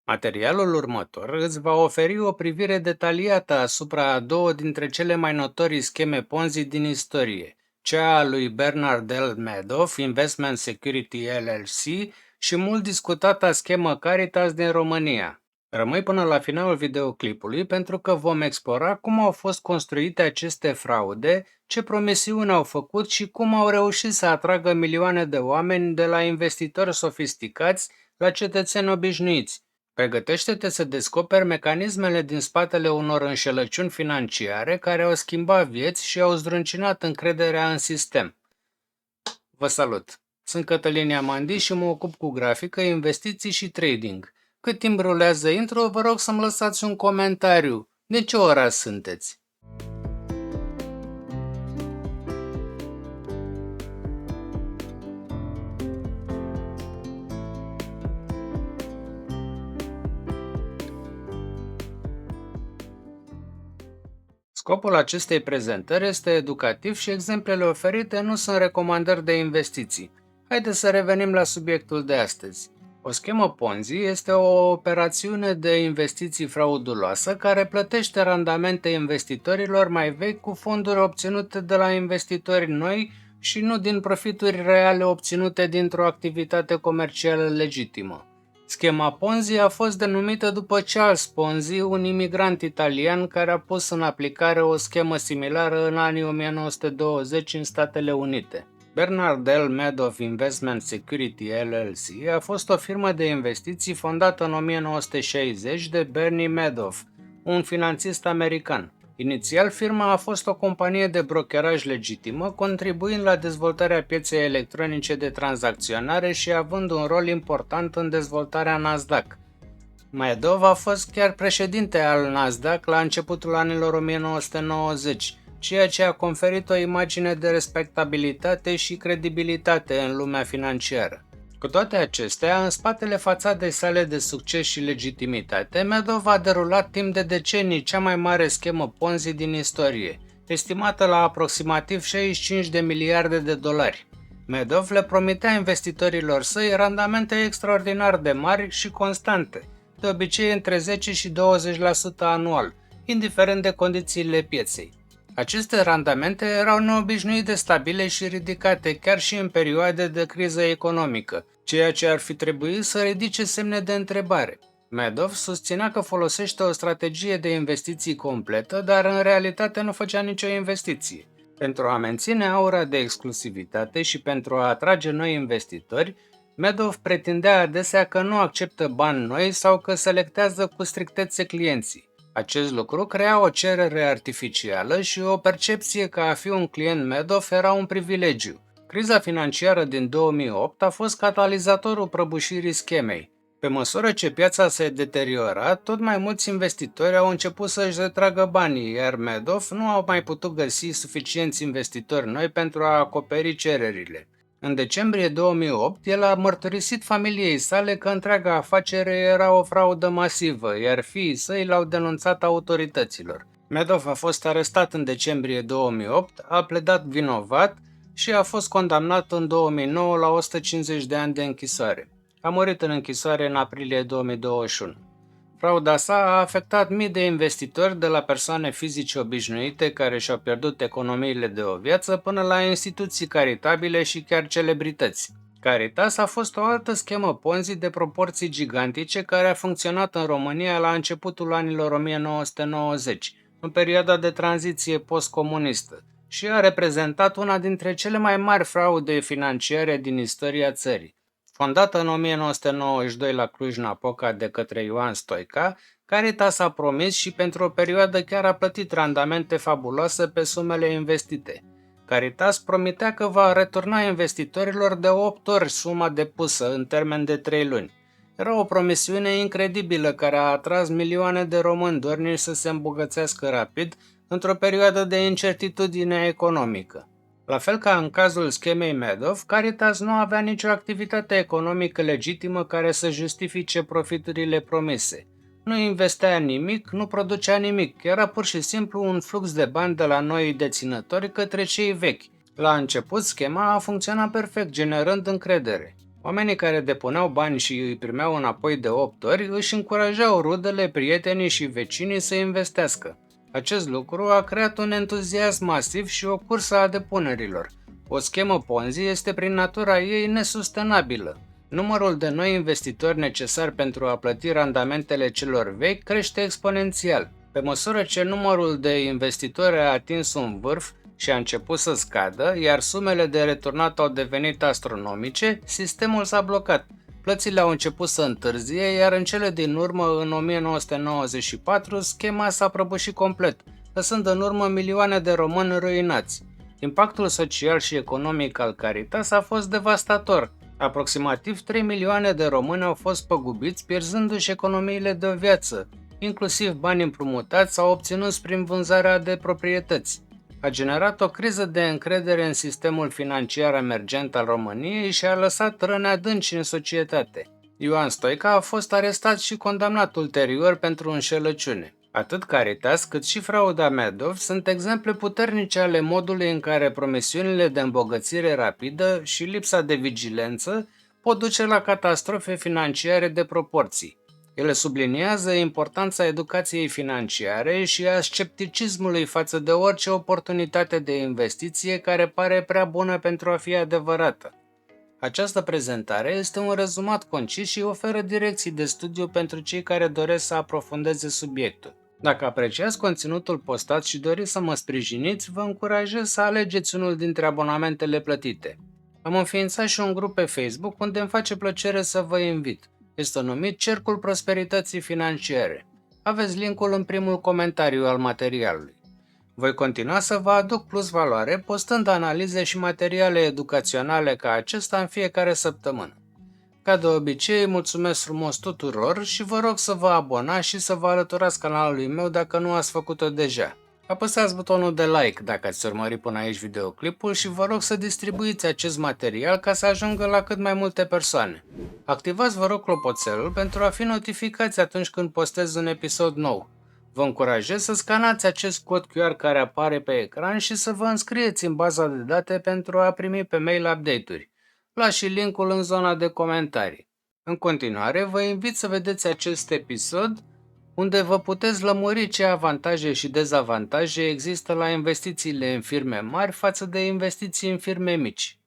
Materialul următor îți va oferi o privire detaliată asupra a două dintre cele mai notorii scheme Ponzi din istorie, cea a lui Bernard L. Madoff, Investment Security LLC, și mult discutata schemă Caritas din România. Rămâi până la finalul videoclipului pentru că vom explora cum au fost construite aceste fraude, ce promisiuni au făcut și cum au reușit să atragă milioane de oameni de la investitori sofisticați la cetățeni obișnuiți. Pregătește-te să descoperi mecanismele din spatele unor înșelăciuni financiare care au schimbat vieți și au zdruncinat încrederea în sistem. Vă salut! Sunt Cătălin Amandi și mă ocup cu grafică, investiții și trading. Cât timp rulează intro, vă rog să-mi lăsați un comentariu. De ce ora sunteți? Scopul acestei prezentări este educativ și exemplele oferite nu sunt recomandări de investiții. Haideți să revenim la subiectul de astăzi. O schemă Ponzi este o operațiune de investiții frauduloasă care plătește randamente investitorilor mai vechi cu fonduri obținute de la investitori noi și nu din profituri reale obținute dintr-o activitate comercială legitimă. Schema Ponzi a fost denumită după Charles Ponzi, un imigrant italian care a pus în aplicare o schemă similară în anii 1920 în Statele Unite. Bernard L. Madoff Investment Security LLC a fost o firmă de investiții fondată în 1960 de Bernie Madoff, un finanțist american. Inițial, firma a fost o companie de brokeraj legitimă, contribuind la dezvoltarea pieței electronice de tranzacționare și având un rol important în dezvoltarea Nasdaq. Madoff a fost chiar președinte al Nasdaq la începutul anilor 1990, ceea ce a conferit o imagine de respectabilitate și credibilitate în lumea financiară. Cu toate acestea, în spatele fațadei sale de succes și legitimitate, Madoff a derulat timp de decenii cea mai mare schemă Ponzi din istorie, estimată la aproximativ 65 de miliarde de dolari. Madoff le promitea investitorilor săi randamente extraordinar de mari și constante, de obicei între 10 și 20% anual, indiferent de condițiile pieței. Aceste randamente erau neobișnuit de stabile și ridicate chiar și în perioade de criză economică, ceea ce ar fi trebuit să ridice semne de întrebare. Madoff susținea că folosește o strategie de investiții completă, dar în realitate nu făcea nicio investiție. Pentru a menține aura de exclusivitate și pentru a atrage noi investitori, Madoff pretindea adesea că nu acceptă bani noi sau că selectează cu strictețe clienții. Acest lucru crea o cerere artificială și o percepție că a fi un client Madoff era un privilegiu. Criza financiară din 2008 a fost catalizatorul prăbușirii schemei. Pe măsură ce piața se deteriora, tot mai mulți investitori au început să-și retragă banii, iar Madoff nu a mai putut găsi suficienți investitori noi pentru a acoperi cererile. În decembrie 2008, el a mărturisit familiei sale că întreaga afacere era o fraudă masivă, iar fiii săi l-au denunțat autorităților. Madoff a fost arestat în decembrie 2008, a pledat vinovat și a fost condamnat în 2009 la 150 de ani de închisoare. A murit în închisoare în aprilie 2021. Frauda sa a afectat mii de investitori, de la persoane fizice obișnuite care și-au pierdut economiile de o viață până la instituții caritabile și chiar celebrități. Caritas a fost o altă schemă Ponzi de proporții gigantice care a funcționat în România la începutul anilor 1990, în perioada de tranziție postcomunistă, și a reprezentat una dintre cele mai mari fraude financiare din istoria țării. Fondată în 1992 la Cluj-Napoca de către Ioan Stoica, Caritas a promis și pentru o perioadă chiar a plătit randamente fabuloase pe sumele investite. Caritas promitea că va returna investitorilor de 8 ori suma depusă în termen de 3 luni. Era o promisiune incredibilă care a atras milioane de români dorniți să se îmbogățească rapid într-o perioadă de incertitudine economică. La fel ca în cazul schemei Madoff, Caritas nu avea nicio activitate economică legitimă care să justifice profiturile promise. Nu investea nimic, nu producea nimic, era pur și simplu un flux de bani de la noi deținători către cei vechi. La început, schema a funcționat perfect, generând încredere. Oamenii care depuneau bani și îi primeau înapoi de 8 ori își încurajau rudele, prietenii și vecinii să investească. Acest lucru a creat un entuziasm masiv și o cursă a depunerilor. O schemă Ponzi este prin natura ei nesustenabilă. Numărul de noi investitori necesari pentru a plăti randamentele celor vechi crește exponențial. Pe măsură ce numărul de investitori a atins un vârf și a început să scadă, iar sumele de returnat au devenit astronomice, sistemul s-a blocat. Plățile au început să întârzie, iar în cele din urmă, în 1994, schema s-a prăbușit complet, lăsând în urmă milioane de români ruinați. Impactul social și economic al Caritas a fost devastator. Aproximativ 3 milioane de români au fost păgubiți, pierzându-și economiile de o viață, inclusiv bani împrumutați sau obținuți prin vânzarea de proprietăți. A generat o criză de încredere în sistemul financiar emergent al României și a lăsat răni adânci în societate. Ioan Stoica a fost arestat și condamnat ulterior pentru înșelăciune. Atât Caritas cât și frauda Madoff sunt exemple puternice ale modului în care promisiunile de îmbogățire rapidă și lipsa de vigilență pot duce la catastrofe financiare de proporții. Ele subliniază importanța educației financiare și a scepticismului față de orice oportunitate de investiție care pare prea bună pentru a fi adevărată. Această prezentare este un rezumat concis și oferă direcții de studiu pentru cei care doresc să aprofundeze subiectul. Dacă apreciați conținutul postat și doriți să mă sprijiniți, vă încurajez să alegeți unul dintre abonamentele plătite. Am înființat și un grup pe Facebook unde îmi face plăcere să vă invit. Este numit Cercul Prosperității Financiare. Aveți linkul în primul comentariu al materialului. Voi continua să vă aduc plus valoare, postând analize și materiale educaționale ca acesta în fiecare săptămână. Ca de obicei, mulțumesc frumos tuturor și vă rog să vă abonați și să vă alăturați canalului meu dacă nu ați făcut-o deja. Apăsați butonul de like dacă ați urmărit până aici videoclipul și vă rog să distribuiți acest material ca să ajungă la cât mai multe persoane. Activați vă rog clopoțelul pentru a fi notificați atunci când postez un episod nou. Vă încurajez să scanați acest cod QR care apare pe ecran și să vă înscrieți în baza de date pentru a primi pe mail update-uri. Las și linkul în zona de comentarii. În continuare, vă invit să vedeți acest episod unde vă puteți lămuri ce avantaje și dezavantaje există la investițiile în firme mari față de investiții în firme mici.